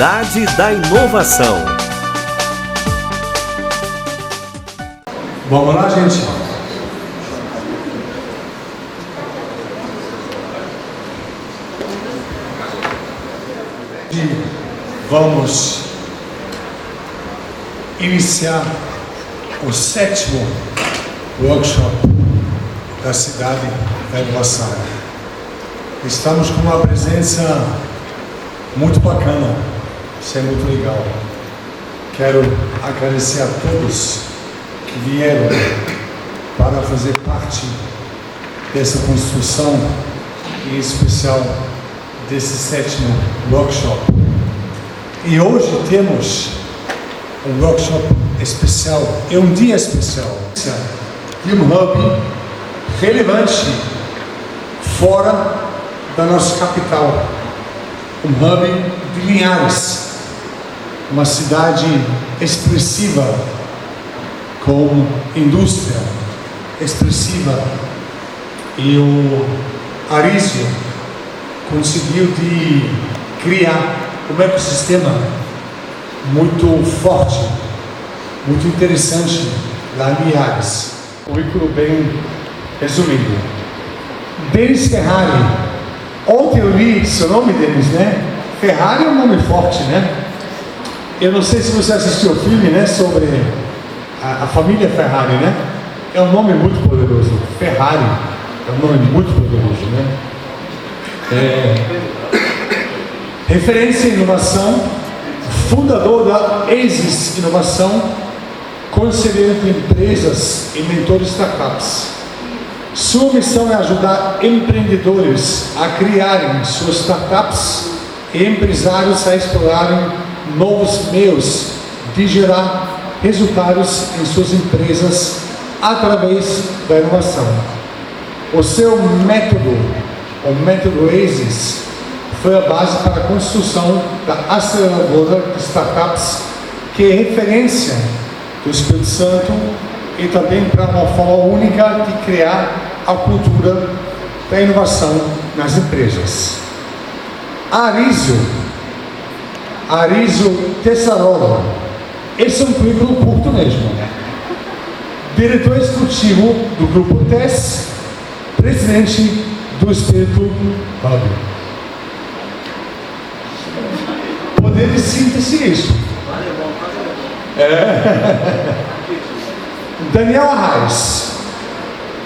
Cidade da Inovação. Vamos lá, gente? Vamos iniciar o 7º workshop da Cidade da Inovação. Estamos com uma presença muito bacana, isso é muito legal. Quero agradecer a todos que vieram para fazer parte dessa construção, em especial desse 7º workshop. E hoje temos um workshop especial, é um dia especial, de um hub relevante fora da nossa capital, um hub de Linhares, uma cidade expressiva, com indústria expressiva, e o Arísio conseguiu de criar um ecossistema muito forte, muito interessante lá em Linhares. Currículo bem resumido. Denis Ferrari. Ontem eu li seu nome, Denis, né? Ferrari é um nome forte, né? Eu não sei se você assistiu o filme, né? Sobre a família Ferrari, né? É um nome muito poderoso. Ferrari é um nome muito poderoso, né? Referência em inovação, fundador da Aces Inovação, conselheiro de empresas e mentor de startups. Sua missão é ajudar empreendedores a criarem suas startups e empresários a explorarem novos meios de gerar resultados em suas empresas através da inovação. O seu método, o método Aces, foi a base para a construção da aceleradora de startups, que é referência do Espírito Santo, e também para uma forma única de criar a cultura da inovação nas empresas. Arísio Tessarola, esse é um currículo curto mesmo. Diretor executivo do Grupo TES, presidente do Espírito Hub. Poder de síntese isso. Daniel Arraes.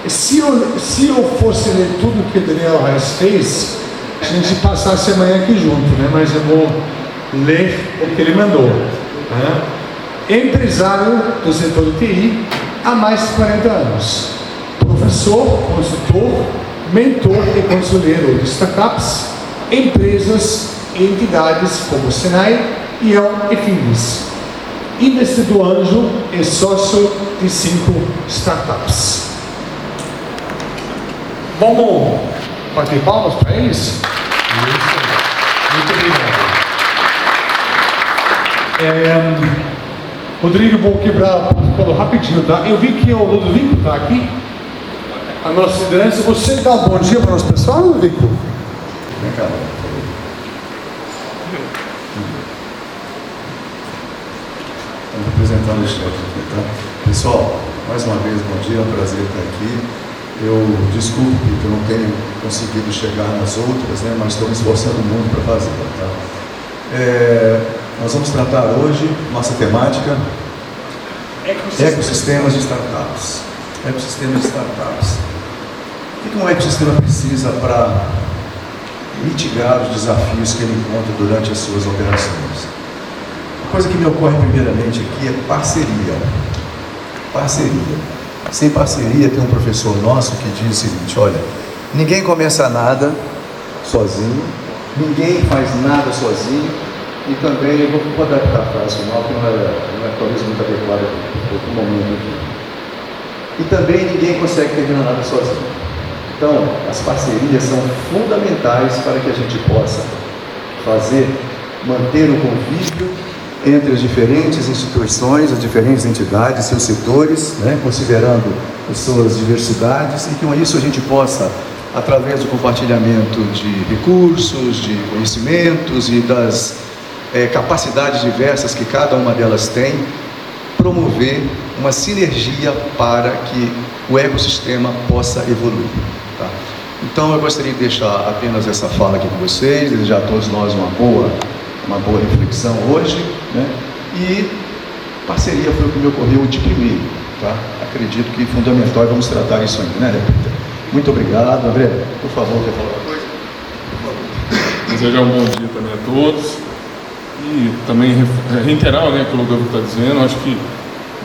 Se eu fosse ler tudo que o Daniel Arraes fez, a gente passasse amanhã aqui junto, né? Mas eu vou ler o que ele mandou. Empresário do setor de TI há mais de 40 anos. Professor, consultor, mentor e conselheiro de startups, empresas e entidades como Senai, IEL e Finis. Investidor anjo e sócio de 5 startups. Vamos bater palmas para eles? Isso. Muito obrigado. Rodrigo, vou quebrar o protocolo rapidinho, tá? Eu vi que o Ludovico está aqui, a nossa liderança. Você dá um bom dia para o nosso pessoal, Ludovico? Vem cá. Estamos apresentando o chefe aqui, tá? Pessoal, mais uma vez, bom dia, é um prazer estar aqui. Eu desculpe que eu não tenho conseguido chegar nas outras, né? Mas estou me esforçando muito para fazer, tá? Nós vamos tratar hoje nossa temática: ecossistemas de startups. Ecossistemas de startups. O que um ecossistema precisa para mitigar os desafios que ele encontra durante as suas operações? A coisa que me ocorre primeiramente aqui é parceria. Parceria. Sem parceria, tem um professor nosso que diz o seguinte: olha, ninguém começa nada sozinho, ninguém faz nada sozinho, e também, eu vou adaptar a frase final, que não é talvez muito adequada para o momento aqui. E também ninguém consegue terminar nada sozinho. Então, as parcerias são fundamentais para que a gente possa manter o convívio entre as diferentes instituições, as diferentes entidades, seus setores, né, considerando as suas diversidades, e que com isso a gente possa, através do compartilhamento de recursos, de conhecimentos e das capacidades diversas que cada uma delas tem, promover uma sinergia para que o ecossistema possa evoluir. Tá? Então eu gostaria de deixar apenas essa fala aqui com vocês, desejar a todos nós uma boa reflexão hoje, né? E parceria foi o que me ocorreu de primeiro, tá? Acredito que é fundamental e vamos tratar isso ainda, né, Repita? Muito obrigado. André, por favor, quer falar uma coisa? Desejar um bom dia também a todos e também reiterar, né, aquilo que o Gustavo está dizendo. Acho que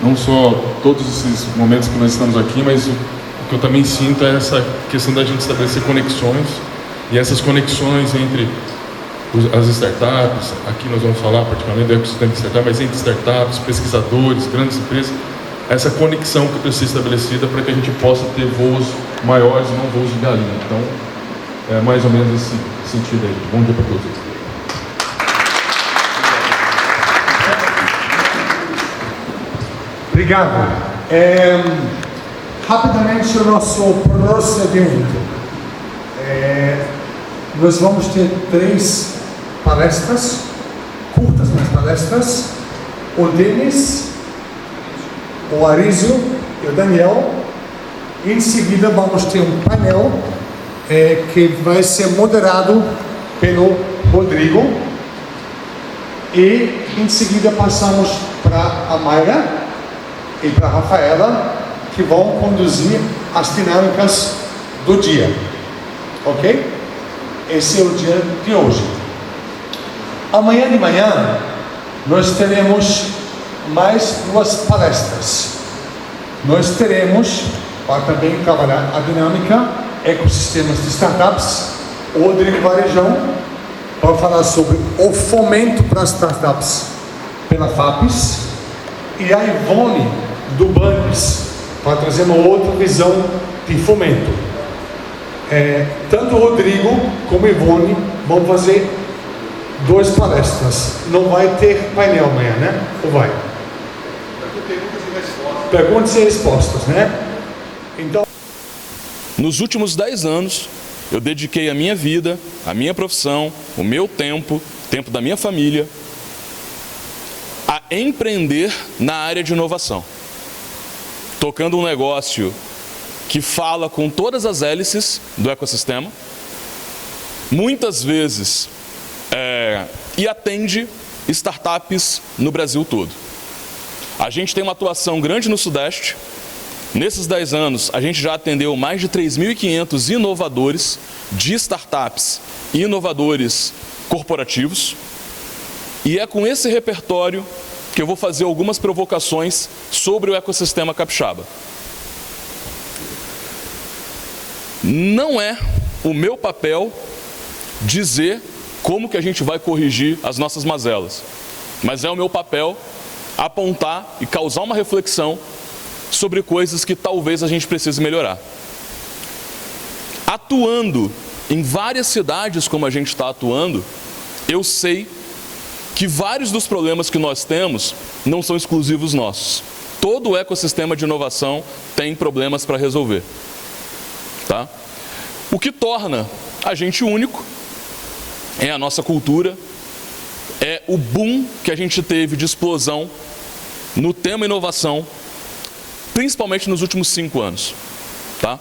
não só todos esses momentos que nós estamos aqui, mas o que eu também sinto é essa questão da gente estabelecer conexões, e essas conexões entre as startups, aqui nós vamos falar particularmente do ecossistema de startups, mas entre startups, pesquisadores, grandes empresas, essa conexão que precisa ser estabelecida para que a gente possa ter voos maiores e não voos de galinha. Então, é mais ou menos esse sentido aí. Bom dia para todos. Obrigado. Rapidamente o nosso procedimento. Nós vamos ter 3 palestras, curtas mas palestras. O Denis, o Arísio e o Daniel. Em seguida vamos ter um painel que vai ser moderado pelo Rodrigo. E em seguida passamos para a Mayra e para a Rafaela, que vão conduzir as dinâmicas do dia. Ok? Esse é o dia de hoje. Amanhã de manhã nós teremos mais 2 palestras. Nós teremos, para também trabalhar a dinâmica, ecossistemas de startups, o Rodrigo Varejão para falar sobre o fomento para as startups pela FAPES, e a Ivone do Bandes para trazer uma outra visão de fomento. Tanto o Rodrigo como a Ivone vão fazer 2 palestras. Não vai ter painel amanhã, né? Ou vai? Perguntas e respostas. Perguntas e respostas, né? Então, nos últimos 10 anos, eu dediquei a minha vida, a minha profissão, o meu tempo, tempo da minha família, a empreender na área de inovação, tocando um negócio que fala com todas as hélices do ecossistema, muitas vezes, e atende startups no Brasil todo. A gente tem uma atuação grande no Sudeste. Nesses 10 anos, a gente já atendeu mais de 3.500 inovadores de startups e inovadores corporativos. E é com esse repertório que eu vou fazer algumas provocações sobre o ecossistema capixaba. Não é o meu papel dizer como que a gente vai corrigir as nossas mazelas, mas é o meu papel apontar e causar uma reflexão sobre coisas que talvez a gente precise melhorar. Atuando em várias cidades como a gente está atuando, eu sei que vários dos problemas que nós temos não são exclusivos nossos. Todo o ecossistema de inovação tem problemas para resolver. Tá? O que torna a gente único é a nossa cultura, é o boom que a gente teve de explosão no tema inovação, principalmente nos últimos 5 anos. Tá?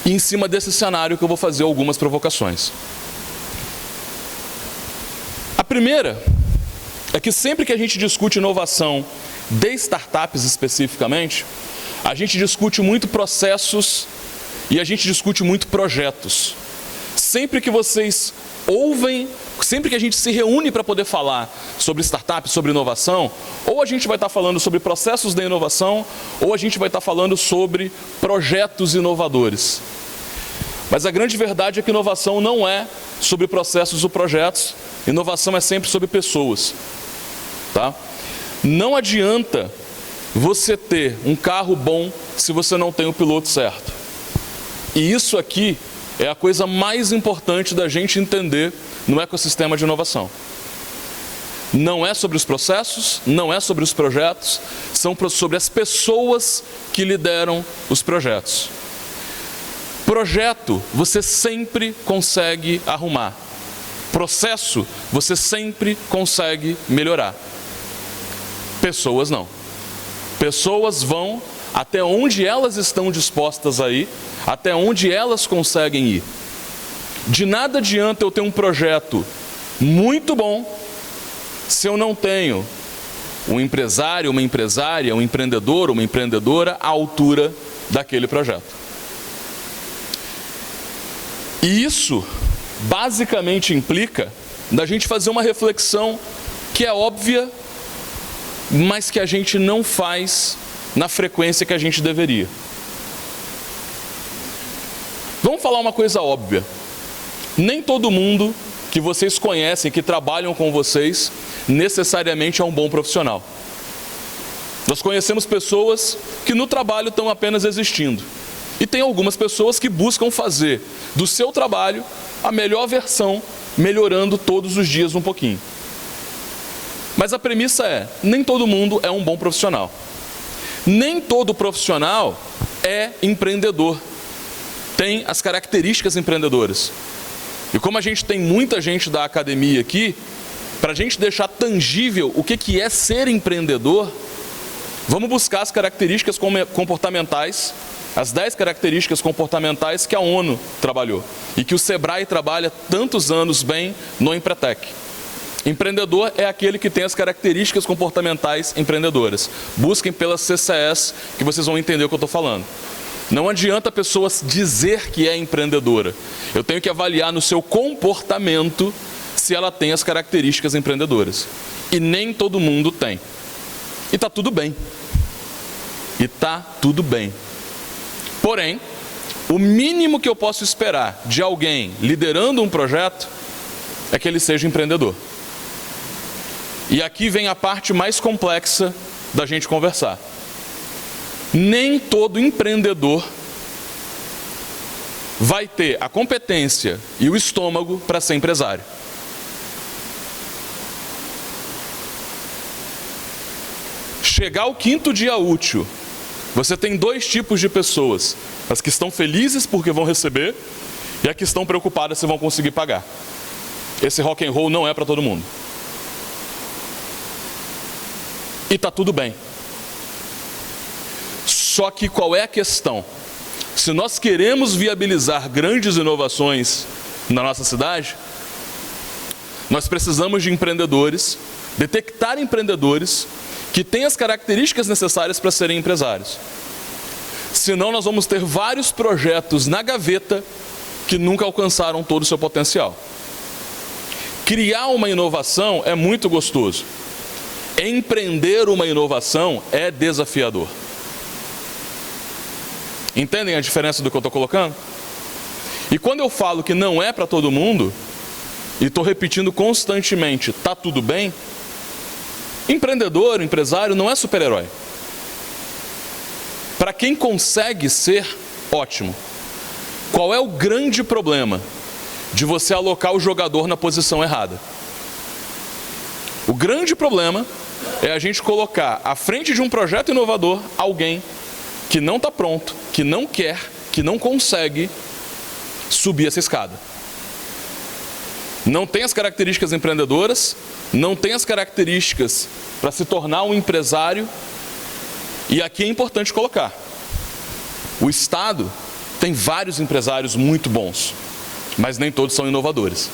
E em cima desse cenário que eu vou fazer algumas provocações. A primeira é que sempre que a gente discute inovação de startups especificamente, a gente discute muito processos e a gente discute muito projetos. Sempre que vocês ouvem, sempre que a gente se reúne para poder falar sobre startups, sobre inovação, ou a gente vai estar falando sobre processos de inovação, ou a gente vai estar falando sobre projetos inovadores. Mas a grande verdade é que inovação não é sobre processos ou projetos, inovação é sempre sobre pessoas. Tá? Não adianta você ter um carro bom se você não tem o piloto certo. E isso aqui é a coisa mais importante da gente entender no ecossistema de inovação. Não é sobre os processos, não é sobre os projetos, são sobre as pessoas que lideram os projetos. Projeto você sempre consegue arrumar. Processo, você sempre consegue melhorar. Pessoas não. Pessoas vão até onde elas estão dispostas a ir, até onde elas conseguem ir. De nada adianta eu ter um projeto muito bom se eu não tenho um empresário, uma empresária, um empreendedor, uma empreendedora à altura daquele projeto. E isso basicamente implica da gente fazer uma reflexão que é óbvia, mas que a gente não faz na frequência que a gente deveria. Vamos falar uma coisa óbvia. Nem todo mundo que vocês conhecem, que trabalham com vocês, necessariamente é um bom profissional. Nós conhecemos pessoas que no trabalho estão apenas existindo. E tem algumas pessoas que buscam fazer do seu trabalho a melhor versão, melhorando todos os dias um pouquinho. Mas a premissa é, nem todo mundo é um bom profissional. Nem todo profissional é empreendedor. Tem as características empreendedoras. E como a gente tem muita gente da academia aqui, para a gente deixar tangível o que é ser empreendedor, vamos buscar as características comportamentais, as 10 características comportamentais que a ONU trabalhou e que o Sebrae trabalha tantos anos bem no Empretec. Empreendedor é aquele que tem as características comportamentais empreendedoras. Busquem pelas CCS que vocês vão entender o que eu estou falando. Não adianta a pessoa dizer que é empreendedora. Eu tenho que avaliar no seu comportamento se ela tem as características empreendedoras. E nem todo mundo tem. E está tudo bem. E está tudo bem. Porém, o mínimo que eu posso esperar de alguém liderando um projeto é que ele seja empreendedor. E aqui vem a parte mais complexa da gente conversar. Nem todo empreendedor vai ter a competência e o estômago para ser empresário. Chegar ao 5º dia útil, você tem 2 tipos de pessoas: as que estão felizes porque vão receber e as que estão preocupadas se vão conseguir pagar. Esse rock and roll não é para todo mundo. E está tudo bem. Só que qual é a questão? Se nós queremos viabilizar grandes inovações na nossa cidade, nós precisamos de empreendedores, detectar empreendedores que têm as características necessárias para serem empresários. Senão nós vamos ter vários projetos na gaveta que nunca alcançaram todo o seu potencial. Criar uma inovação é muito gostoso. Empreender uma inovação é desafiador. Entendem a diferença do que eu estou colocando? E quando eu falo que não é para todo mundo, e estou repetindo constantemente, tá tudo bem, empreendedor, empresário não é super-herói. Para quem consegue ser, ótimo. Qual é o grande problema de você alocar o jogador na posição errada? O grande problema é a gente colocar à frente de um projeto inovador alguém que não está pronto, que não quer, que não consegue subir essa escada. Não tem as características empreendedoras, não tem as características para se tornar um empresário. E aqui é importante colocar: o Estado tem vários empresários muito bons, mas nem todos são inovadores.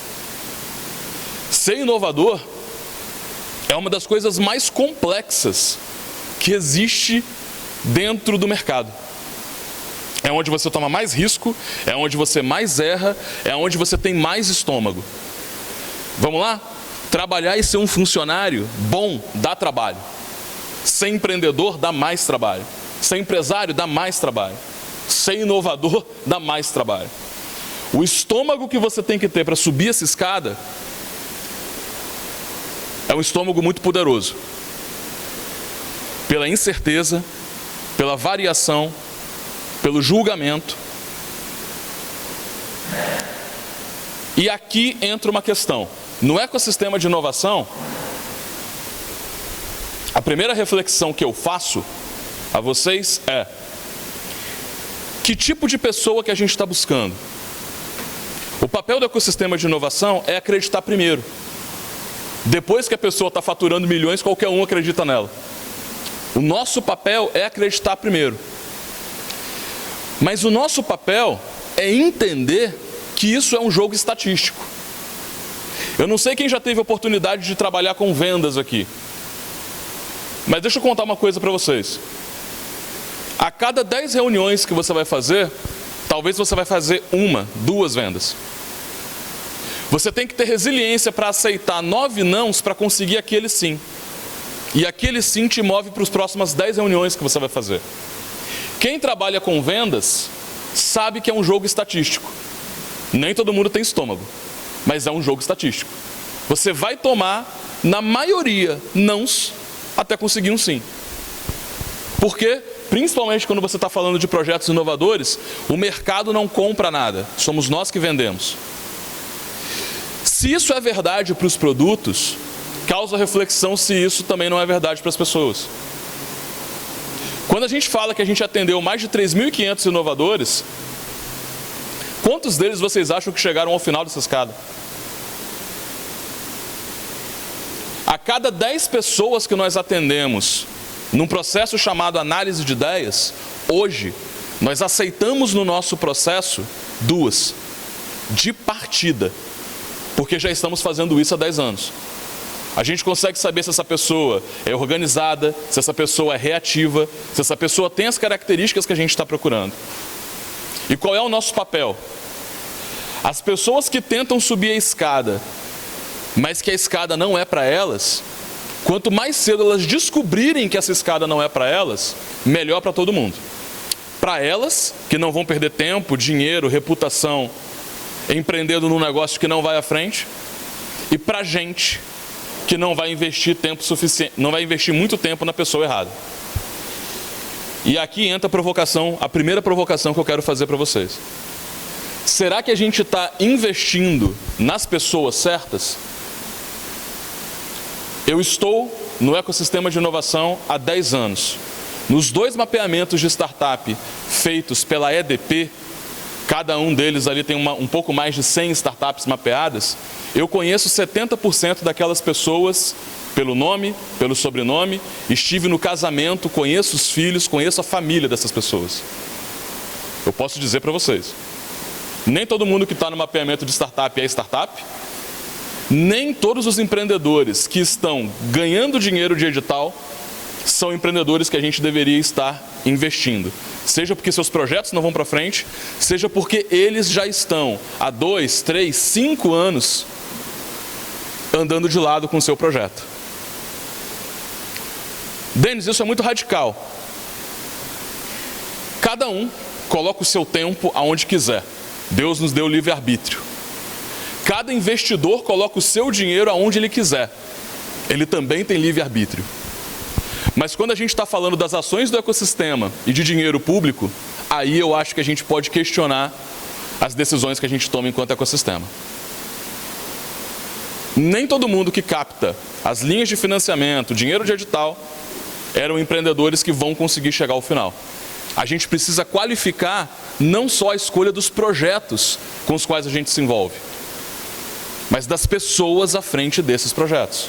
Ser inovador é uma das coisas mais complexas que existe dentro do mercado. É onde você toma mais risco, é onde você mais erra, é onde você tem mais estômago. Vamos lá? Trabalhar e ser um funcionário bom dá trabalho. Ser empreendedor dá mais trabalho. Ser empresário dá mais trabalho. Ser inovador dá mais trabalho. O estômago que você tem que ter para subir essa escada é um estômago muito poderoso. Pela incerteza, pela variação, pelo julgamento. E aqui entra uma questão. No ecossistema de inovação, a primeira reflexão que eu faço a vocês é: que tipo de pessoa que a gente está buscando? O papel do ecossistema de inovação é acreditar primeiro. Depois que a pessoa está faturando milhões, qualquer um acredita nela. O nosso papel é acreditar primeiro. Mas o nosso papel é entender que isso é um jogo estatístico. Eu não sei quem já teve a oportunidade de trabalhar com vendas aqui. Mas deixa eu contar uma coisa para vocês. A cada 10 reuniões que você vai fazer, talvez você vai fazer 1, 2 vendas. Você tem que ter resiliência para aceitar 9 nãos para conseguir aquele sim. E aquele sim te move para as próximas 10 reuniões que você vai fazer. Quem trabalha com vendas sabe que é um jogo estatístico. Nem todo mundo tem estômago, mas é um jogo estatístico. Você vai tomar, na maioria, nãos até conseguir um sim. Porque, principalmente quando você está falando de projetos inovadores, o mercado não compra nada, somos nós que vendemos. Se isso é verdade para os produtos, causa reflexão se isso também não é verdade para as pessoas. Quando a gente fala que a gente atendeu mais de 3.500 inovadores, quantos deles vocês acham que chegaram ao final dessa escada? A cada 10 pessoas que nós atendemos num processo chamado análise de ideias, hoje nós aceitamos no nosso processo 2 de partida, porque já estamos fazendo isso há 10 anos. A gente consegue saber se essa pessoa é organizada, se essa pessoa é reativa, se essa pessoa tem as características que a gente está procurando. E qual é o nosso papel? As pessoas que tentam subir a escada, mas que a escada não é para elas, quanto mais cedo elas descobrirem que essa escada não é para elas, melhor para todo mundo. Para elas, que não vão perder tempo, dinheiro, reputação, empreendendo num negócio que não vai à frente, e para a gente, que não vai investir tempo suficiente, não vai investir muito tempo na pessoa errada. E aqui entra a provocação, a primeira provocação que eu quero fazer para vocês. Será que a gente está investindo nas pessoas certas? Eu estou no ecossistema de inovação há 10 anos. Nos 2 mapeamentos de startup feitos pela EDP, cada um deles ali tem um pouco mais de 100 startups mapeadas, eu conheço 70% daquelas pessoas pelo nome, pelo sobrenome, estive no casamento, conheço os filhos, conheço a família dessas pessoas. Eu posso dizer para vocês, nem todo mundo que está no mapeamento de startup é startup, nem todos os empreendedores que estão ganhando dinheiro de edital são empreendedores que a gente deveria estar investindo. Seja porque seus projetos não vão para frente, seja porque eles já estão há 2, 3, 5 anos andando de lado com o seu projeto. Denis, isso é muito radical. Cada um coloca o seu tempo aonde quiser. Deus nos deu livre-arbítrio. Cada investidor coloca o seu dinheiro aonde ele quiser. Ele também tem livre-arbítrio. Mas quando a gente está falando das ações do ecossistema e de dinheiro público, aí eu acho que a gente pode questionar as decisões que a gente toma enquanto ecossistema. Nem todo mundo que capta as linhas de financiamento, dinheiro de edital, eram empreendedores que vão conseguir chegar ao final. A gente precisa qualificar não só a escolha dos projetos com os quais a gente se envolve, mas das pessoas à frente desses projetos.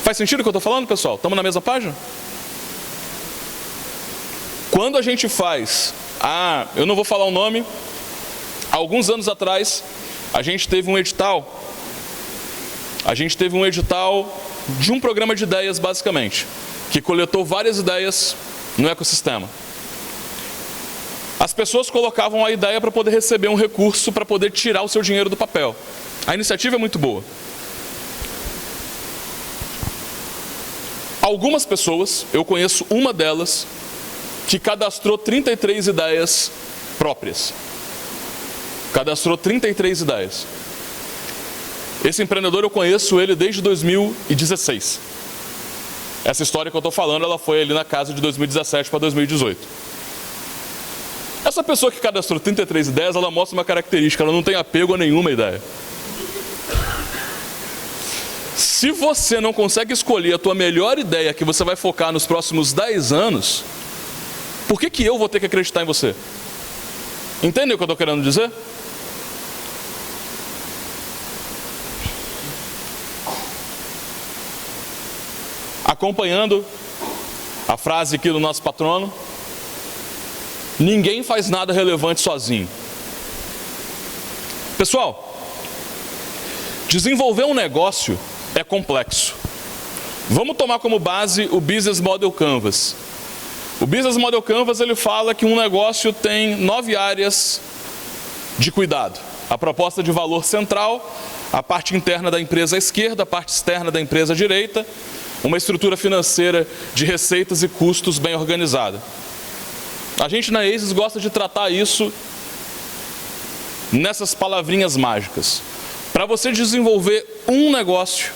Faz sentido o que eu estou falando, pessoal? Estamos na mesma página? Quando a gente faz, eu não vou falar o nome, alguns anos atrás, a gente teve um edital de um programa de ideias, basicamente, que coletou várias ideias no ecossistema. As pessoas colocavam a ideia para poder receber um recurso, para poder tirar o seu dinheiro do papel. A iniciativa é muito boa. Algumas pessoas, eu conheço uma delas, que cadastrou 33 ideias próprias. Cadastrou 33 ideias. Esse empreendedor eu conheço ele desde 2016. Essa história que eu estou falando, ela foi ali na casa de 2017 para 2018. Essa pessoa que cadastrou 33 ideias, ela mostra uma característica, ela não tem apego a nenhuma ideia. Se você não consegue escolher a tua melhor ideia que você vai focar nos próximos 10 anos, por que eu vou ter que acreditar em você? Entendem o que eu estou querendo dizer? acompanhando a frase aqui do nosso patrono, ninguém faz nada relevante sozinho. Pessoal, desenvolver um negócio é complexo. Vamos tomar como base o Business Model Canvas. O Business Model Canvas, ele fala que um negócio tem 9 áreas de cuidado. A proposta de valor central, a parte interna da empresa à esquerda, a parte externa da empresa à direita, uma estrutura financeira de receitas e custos bem organizada. A gente na ASIS gosta de tratar isso nessas palavrinhas mágicas. Para você desenvolver um negócio,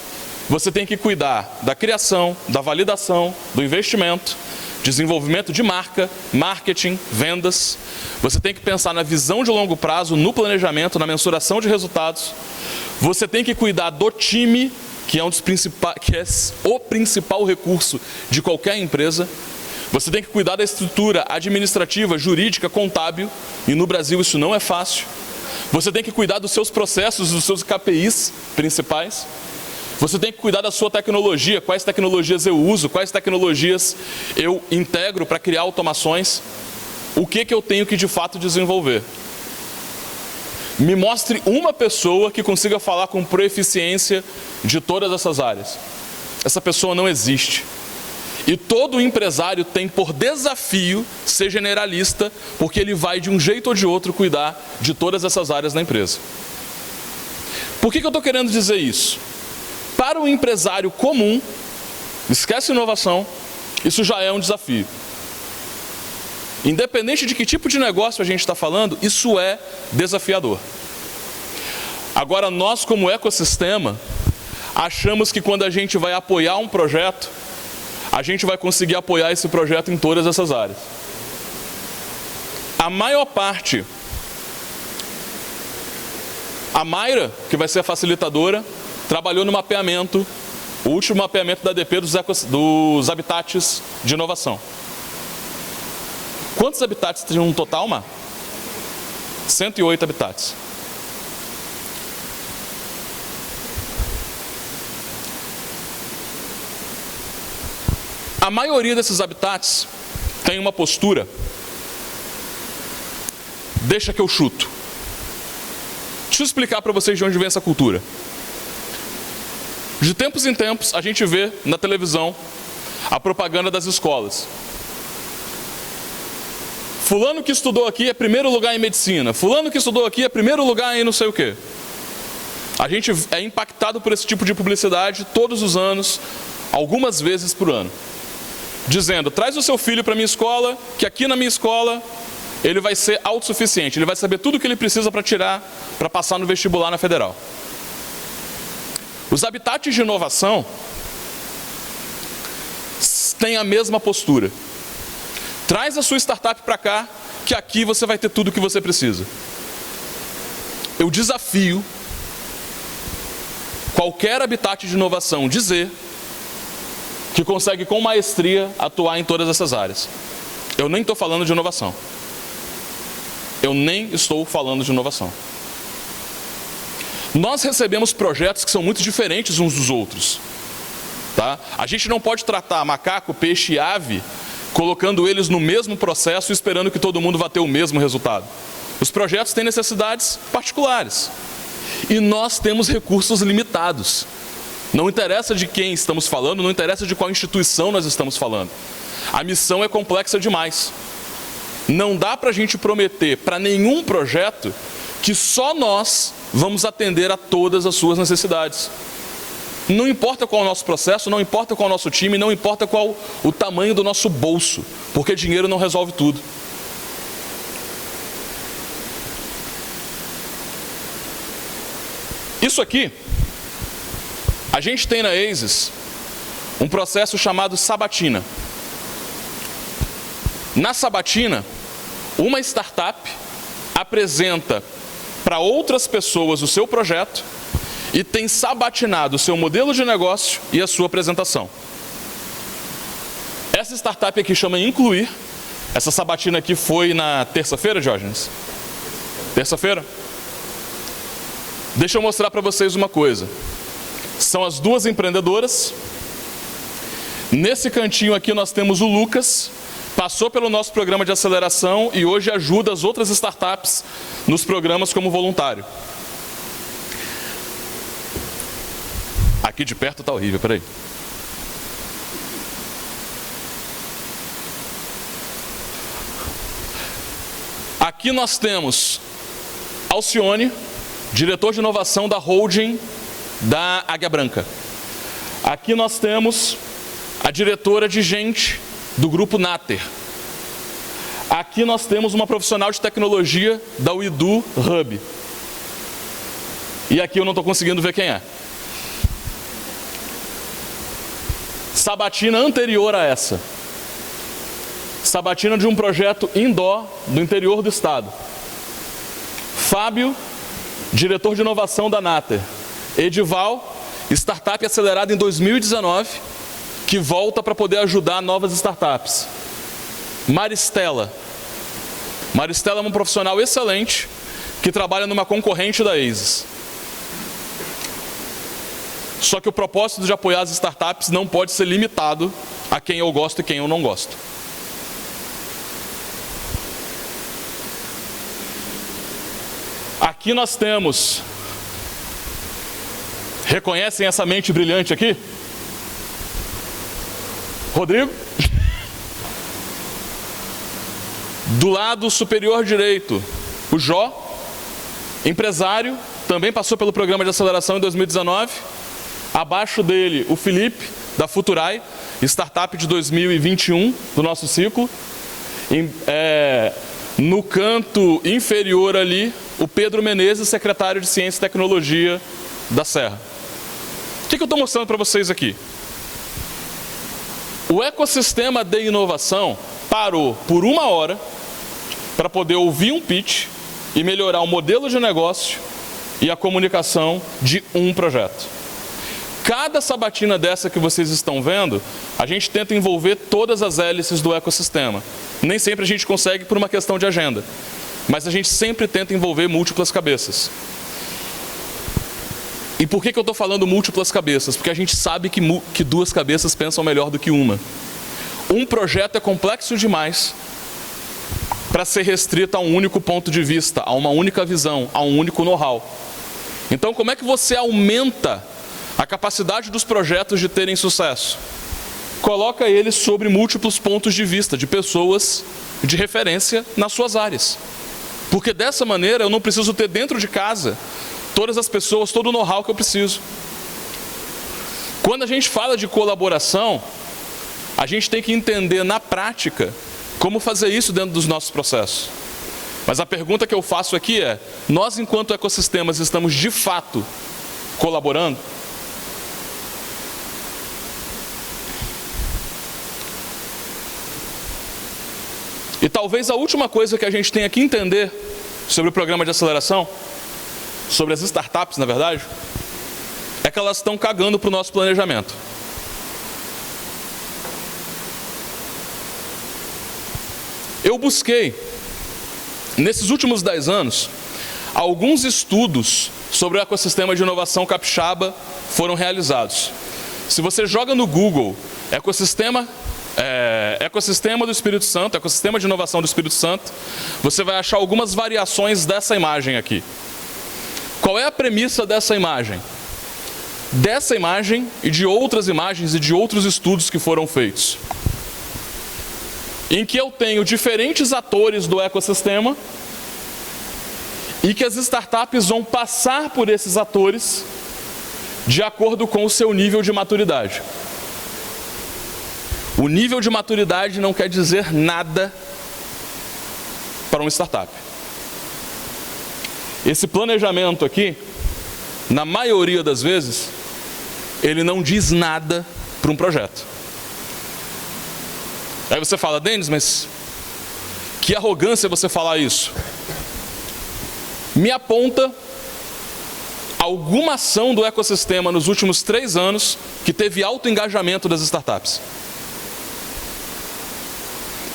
você tem que cuidar da criação, da validação, do investimento, desenvolvimento de marca, marketing, vendas. Você tem que pensar na visão de longo prazo, no planejamento, na mensuração de resultados. Você tem que cuidar do time, que é o principal recurso de qualquer empresa. Você tem que cuidar da estrutura administrativa, jurídica, contábil, e no Brasil isso não é fácil. Você tem que cuidar dos seus processos, dos seus KPIs principais. Você tem que cuidar da sua tecnologia, quais tecnologias eu uso, quais tecnologias eu integro para criar automações. O que eu tenho que de fato desenvolver? Me mostre uma pessoa que consiga falar com proeficiência de todas essas áreas. Essa pessoa não existe. E todo empresário tem por desafio ser generalista, porque ele vai de um jeito ou de outro cuidar de todas essas áreas da empresa. Por que eu estou querendo dizer isso? Para o empresário comum, esquece inovação, isso já é um desafio. Independente de que tipo de negócio a gente está falando, isso é desafiador. Agora, nós como ecossistema, achamos que quando a gente vai apoiar um projeto, a gente vai conseguir apoiar esse projeto em todas essas áreas. A maior parte, a Mayra, que vai ser a facilitadora, trabalhou no mapeamento, o último mapeamento da ADP dos habitats de inovação. Quantos habitats tem no total, Mar? 108 habitats. A maioria desses habitats tem uma postura, deixa que eu chuto. Deixa eu explicar para vocês de onde vem essa cultura. De tempos em tempos, a gente vê na televisão a propaganda das escolas. Fulano que estudou aqui é primeiro lugar em medicina. Fulano que estudou aqui é primeiro lugar em não sei o quê. A gente é impactado por esse tipo de publicidade todos os anos, algumas vezes por ano. Dizendo, traz o seu filho para a minha escola, que aqui na minha escola ele vai ser autossuficiente. Ele vai saber tudo o que ele precisa para passar no vestibular na federal. Os habitats de inovação têm a mesma postura. Traz a sua startup para cá, que aqui você vai ter tudo o que você precisa. Eu desafio qualquer habitat de inovação dizer que consegue com maestria atuar em todas essas áreas. Eu nem estou falando de inovação. Eu nem estou falando de inovação. Nós recebemos projetos que são muito diferentes uns dos outros. Tá? A gente não pode tratar macaco, peixe e ave colocando eles no mesmo processo e esperando que todo mundo vá ter o mesmo resultado. Os projetos têm necessidades particulares. E nós temos recursos limitados. Não interessa de quem estamos falando, não interessa de qual instituição nós estamos falando. A missão é complexa demais. Não dá para a gente prometer para nenhum projeto que só nós vamos atender a todas as suas necessidades. Não importa qual é o nosso processo, não importa qual é o nosso time, não importa qual o tamanho do nosso bolso, porque dinheiro não resolve tudo. Isso aqui, a gente tem na ASIS um processo chamado sabatina. Na sabatina, uma startup apresenta para outras pessoas o seu projeto e tem sabatinado o seu modelo de negócio e a sua apresentação. Essa startup aqui chama Incluir. Essa sabatina aqui foi na terça-feira, Diógenes? Terça-feira? Deixa eu mostrar para vocês uma coisa. São as duas empreendedoras. Nesse cantinho aqui nós temos o Lucas, passou pelo nosso programa de aceleração e hoje ajuda as outras startups nos programas como voluntário. Aqui de perto tá horrível, peraí. Aqui nós temos Alcione, diretor de inovação da holding da Águia Branca. Aqui nós temos a diretora de gente do grupo Nater. Aqui nós temos uma profissional de tecnologia da Uidu Hub. E aqui eu não estou conseguindo ver quem é. Sabatina anterior a essa. Sabatina de um projeto indoor do interior do estado. Fábio, diretor de inovação da Nater. Edival, startup acelerada em 2019, que volta para poder ajudar novas startups. Maristela. Maristela é uma profissional excelente que trabalha numa concorrente da ASIS. Só que o propósito de apoiar as startups não pode ser limitado a quem eu gosto e quem eu não gosto. Aqui nós temos... Reconhecem essa mente brilhante aqui? Rodrigo? Do lado superior direito, o Jó, empresário, também passou pelo programa de aceleração em 2019. Abaixo dele, o Felipe, da Futurai, startup de 2021 do nosso ciclo. No canto inferior ali, o Pedro Menezes, secretário de Ciência e Tecnologia da Serra. O que eu estou mostrando para vocês aqui? O ecossistema de inovação parou por 1 hora para poder ouvir um pitch e melhorar o modelo de negócio e a comunicação de um projeto. Cada sabatina dessa que vocês estão vendo, a gente tenta envolver todas as hélices do ecossistema. Nem sempre a gente consegue por uma questão de agenda, mas a gente sempre tenta envolver múltiplas cabeças. E por que eu estou falando múltiplas cabeças? Porque a gente sabe que 2 cabeças pensam melhor do que uma. Um projeto é complexo demais para ser restrito a um único ponto de vista, a uma única visão, a um único know-how. Então, como é que você aumenta a capacidade dos projetos de terem sucesso? Coloca eles sobre múltiplos pontos de vista, de pessoas de referência nas suas áreas. Porque dessa maneira eu não preciso ter dentro de casa todas as pessoas, todo o know-how que eu preciso. Quando a gente fala de colaboração, a gente tem que entender na prática como fazer isso dentro dos nossos processos. Mas a pergunta que eu faço aqui é: nós, enquanto ecossistemas, estamos de fato colaborando? E talvez a última coisa que a gente tenha que entender sobre o programa de aceleração, sobre as startups, na verdade, é que elas estão cagando para o nosso planejamento. Eu busquei, nesses últimos 10 anos, alguns estudos sobre o ecossistema de inovação capixaba foram realizados. Se você joga no Google ecossistema do Espírito Santo, ecossistema de inovação do Espírito Santo, você vai achar algumas variações dessa imagem aqui. Qual é a premissa dessa imagem? Dessa imagem e de outras imagens e de outros estudos que foram feitos, em que eu tenho diferentes atores do ecossistema e que as startups vão passar por esses atores de acordo com o seu nível de maturidade. O nível de maturidade não quer dizer nada para uma startup. Esse planejamento aqui, na maioria das vezes, ele não diz nada para um projeto. Aí você fala: Denis, mas que arrogância você falar isso. Me aponta alguma ação do ecossistema nos últimos 3 anos que teve alto engajamento das startups.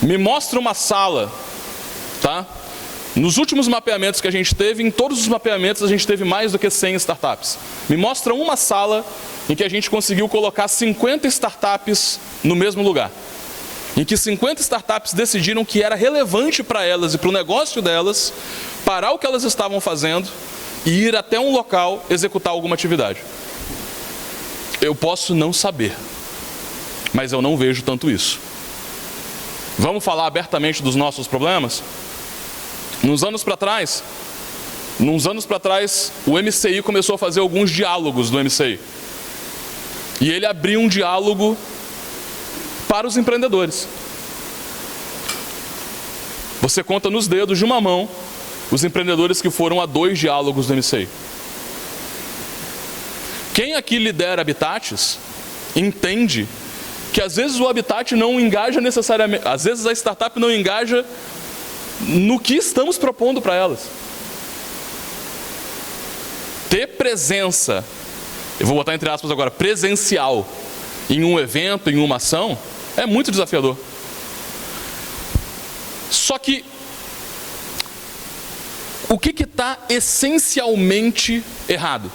Me mostra uma sala, tá? Nos últimos mapeamentos que a gente teve, em todos os mapeamentos a gente teve mais do que 100 startups. Me mostra uma sala em que a gente conseguiu colocar 50 startups no mesmo lugar. Em que 50 startups decidiram que era relevante para elas e para o negócio delas parar o que elas estavam fazendo e ir até um local executar alguma atividade. Eu posso não saber, mas eu não vejo tanto isso. Vamos falar abertamente dos nossos problemas? Uns anos para trás, o MCI começou a fazer alguns diálogos do MCI. E ele abriu um diálogo para os empreendedores. Você conta nos dedos de uma mão os empreendedores que foram a 2 diálogos do MCI. Quem aqui lidera Habitats entende que às vezes o Habitat não engaja necessariamente, às vezes a startup não engaja no que estamos propondo para elas. Ter presença, eu vou botar entre aspas agora, presencial em um evento, em uma ação, é muito desafiador. Só que o que está essencialmente errado?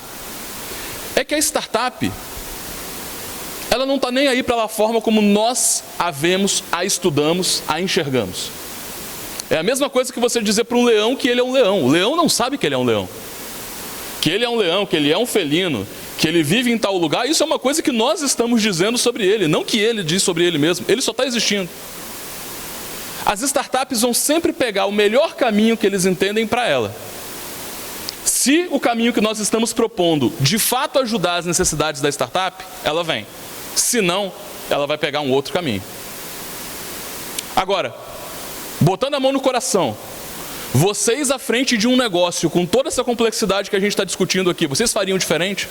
É que a startup, ela não está nem aí para a forma como nós a vemos, a estudamos, a enxergamos. É a mesma coisa que você dizer para um leão que ele é um leão. O leão não sabe que ele é um leão. Que ele é um leão, que ele é um felino, que ele vive em tal lugar, isso é uma coisa que nós estamos dizendo sobre ele, não que ele diz sobre ele mesmo. Ele só está existindo. As startups vão sempre pegar o melhor caminho que eles entendem para ela. Se o caminho que nós estamos propondo de fato ajudar as necessidades da startup, ela vem. Se não, ela vai pegar um outro caminho. Agora, botando a mão no coração, vocês à frente de um negócio com toda essa complexidade que a gente está discutindo aqui, vocês fariam diferente?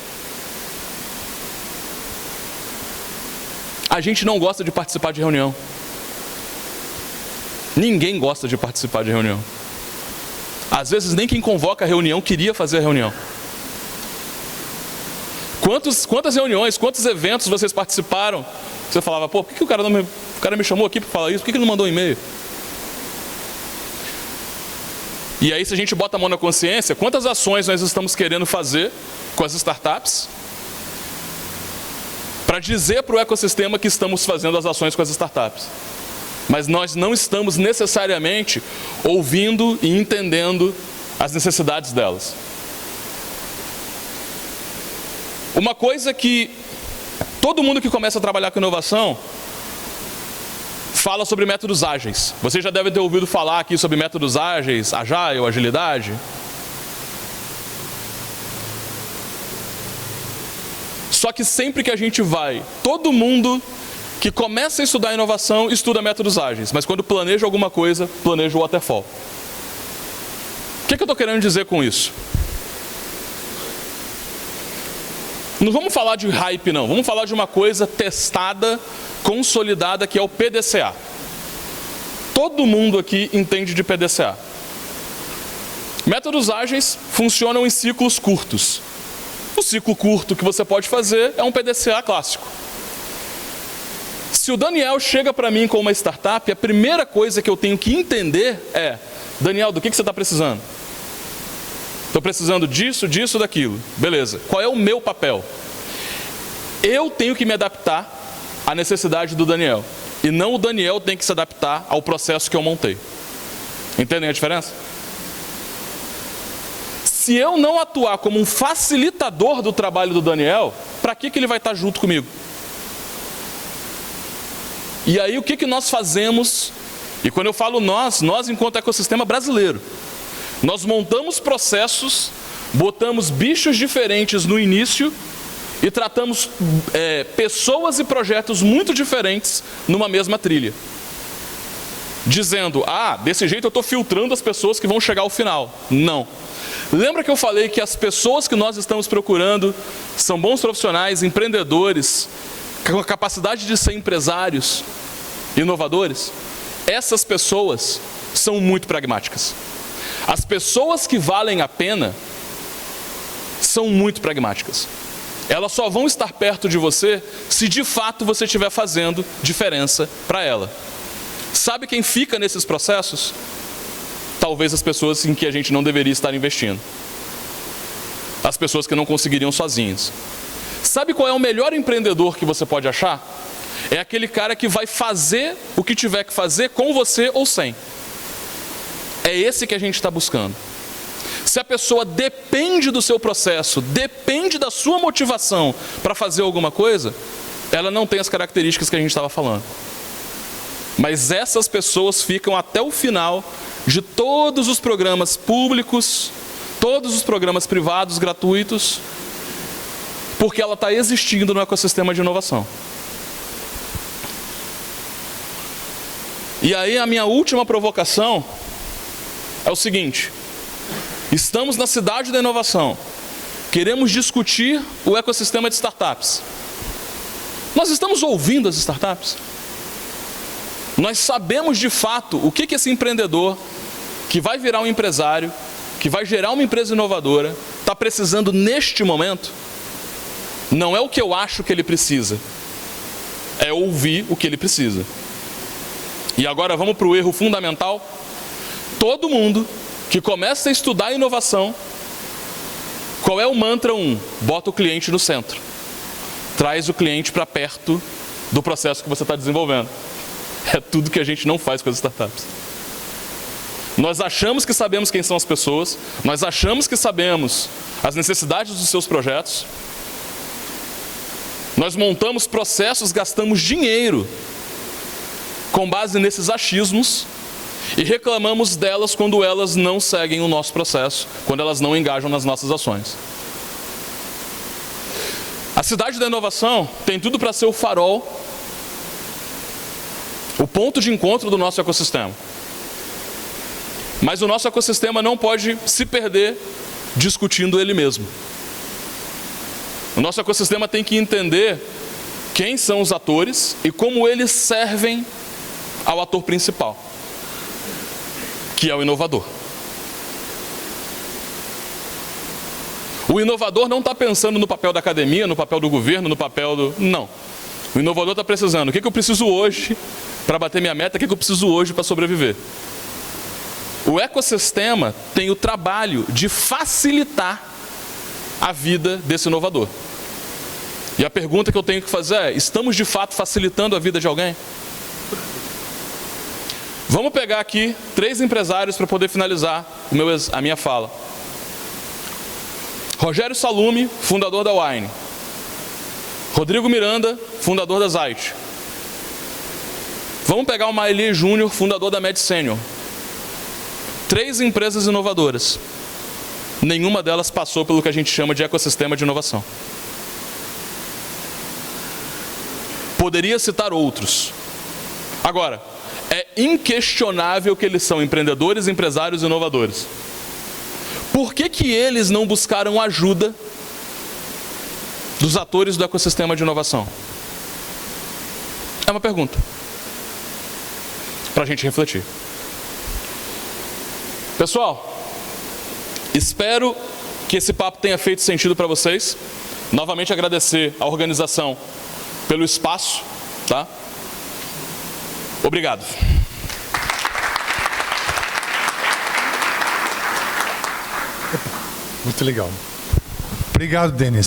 A gente não gosta de participar de reunião. Ninguém gosta de participar de reunião. Às vezes nem quem convoca a reunião queria fazer a reunião. Quantas reuniões, quantos eventos vocês participaram? Você falava, pô, por que o cara me chamou aqui para falar isso? Por que ele não mandou um e-mail? E aí, se a gente bota a mão na consciência, quantas ações nós estamos querendo fazer com as startups para dizer para o ecossistema que estamos fazendo as ações com as startups? Mas nós não estamos necessariamente ouvindo e entendendo as necessidades delas. Uma coisa que todo mundo que começa a trabalhar com inovação fala sobre métodos ágeis. Vocês já devem ter ouvido falar aqui sobre métodos ágeis, agile, agilidade. Só que sempre que a gente vai, todo mundo que começa a estudar inovação, estuda métodos ágeis, mas quando planeja alguma coisa, planeja o waterfall. O que eu estou querendo dizer com isso? Não vamos falar de hype não, vamos falar de uma coisa testada, consolidada, que é o PDCA. Todo mundo aqui entende de PDCA. Métodos ágeis funcionam em ciclos curtos. O ciclo curto que você pode fazer é um PDCA clássico. Se o Daniel chega para mim com uma startup, a primeira coisa que eu tenho que entender é: Daniel, do que você está precisando? Estou precisando disso, disso, daquilo. Beleza. Qual é o meu papel? Eu tenho que me adaptar à necessidade do Daniel. E não o Daniel tem que se adaptar ao processo que eu montei. Entendem a diferença? Se eu não atuar como um facilitador do trabalho do Daniel, para que ele vai estar junto comigo? E aí o que nós fazemos? E quando eu falo nós enquanto ecossistema brasileiro, nós montamos processos, botamos bichos diferentes no início e tratamos pessoas e projetos muito diferentes numa mesma trilha. Dizendo, desse jeito eu estou filtrando as pessoas que vão chegar ao final. Não. Lembra que eu falei que as pessoas que nós estamos procurando são bons profissionais, empreendedores, com a capacidade de ser empresários, inovadores? Essas pessoas são muito pragmáticas. As pessoas que valem a pena são muito pragmáticas. Elas só vão estar perto de você se de fato você estiver fazendo diferença para ela. Sabe quem fica nesses processos? talvez as pessoas em que a gente não deveria estar investindo. As pessoas que não conseguiriam sozinhas. Sabe qual é o melhor empreendedor que você pode achar? É aquele cara que vai fazer o que tiver que fazer com você ou sem. É esse que a gente está buscando. Se a pessoa depende do seu processo, depende da sua motivação para fazer alguma coisa, ela não tem as características que a gente estava falando. Mas essas pessoas ficam até o final de todos os programas públicos, todos os programas privados, gratuitos, porque ela está existindo no ecossistema de inovação. E aí a minha última provocação é o seguinte: estamos na cidade da inovação, queremos discutir o ecossistema de startups. Nós estamos ouvindo as startups? Nós sabemos de fato o que esse empreendedor, que vai virar um empresário, que vai gerar uma empresa inovadora, está precisando neste momento? Não é o que eu acho que ele precisa, é ouvir o que ele precisa. E agora vamos para o erro fundamental. Todo mundo que começa a estudar inovação, qual é o mantra 1? Bota o cliente no centro. Traz o cliente para perto do processo que você está desenvolvendo. É tudo que a gente não faz com as startups. Nós achamos que sabemos quem são as pessoas, nós achamos que sabemos as necessidades dos seus projetos, nós montamos processos, gastamos dinheiro com base nesses achismos e reclamamos delas quando elas não seguem o nosso processo, quando elas não engajam nas nossas ações. A cidade da inovação tem tudo para ser o farol, o ponto de encontro do nosso ecossistema. Mas o nosso ecossistema não pode se perder discutindo ele mesmo. O nosso ecossistema tem que entender quem são os atores e como eles servem ao ator principal, que é o inovador. O inovador não está pensando no papel da academia, no papel do governo, no papel do... Não. O inovador está precisando. O que eu preciso hoje para bater minha meta? O que eu preciso hoje para sobreviver? O ecossistema tem o trabalho de facilitar a vida desse inovador. E a pergunta que eu tenho que fazer é: estamos de fato facilitando a vida de alguém? Vamos pegar aqui 3 empresários para poder finalizar a minha fala. Rogério Salume, fundador da Wine. Rodrigo Miranda, fundador da Zait. Vamos pegar o Maeli Júnior, fundador da Med Senior. 3 empresas inovadoras. Nenhuma delas passou pelo que a gente chama de ecossistema de inovação. Poderia citar outros. Agora, é inquestionável que eles são empreendedores, empresários e inovadores. Por que eles não buscaram ajuda dos atores do ecossistema de inovação? É uma pergunta para a gente refletir. Pessoal, espero que esse papo tenha feito sentido para vocês. Novamente agradecer à organização pelo espaço, tá? Obrigado. Muito legal. Obrigado, Denis.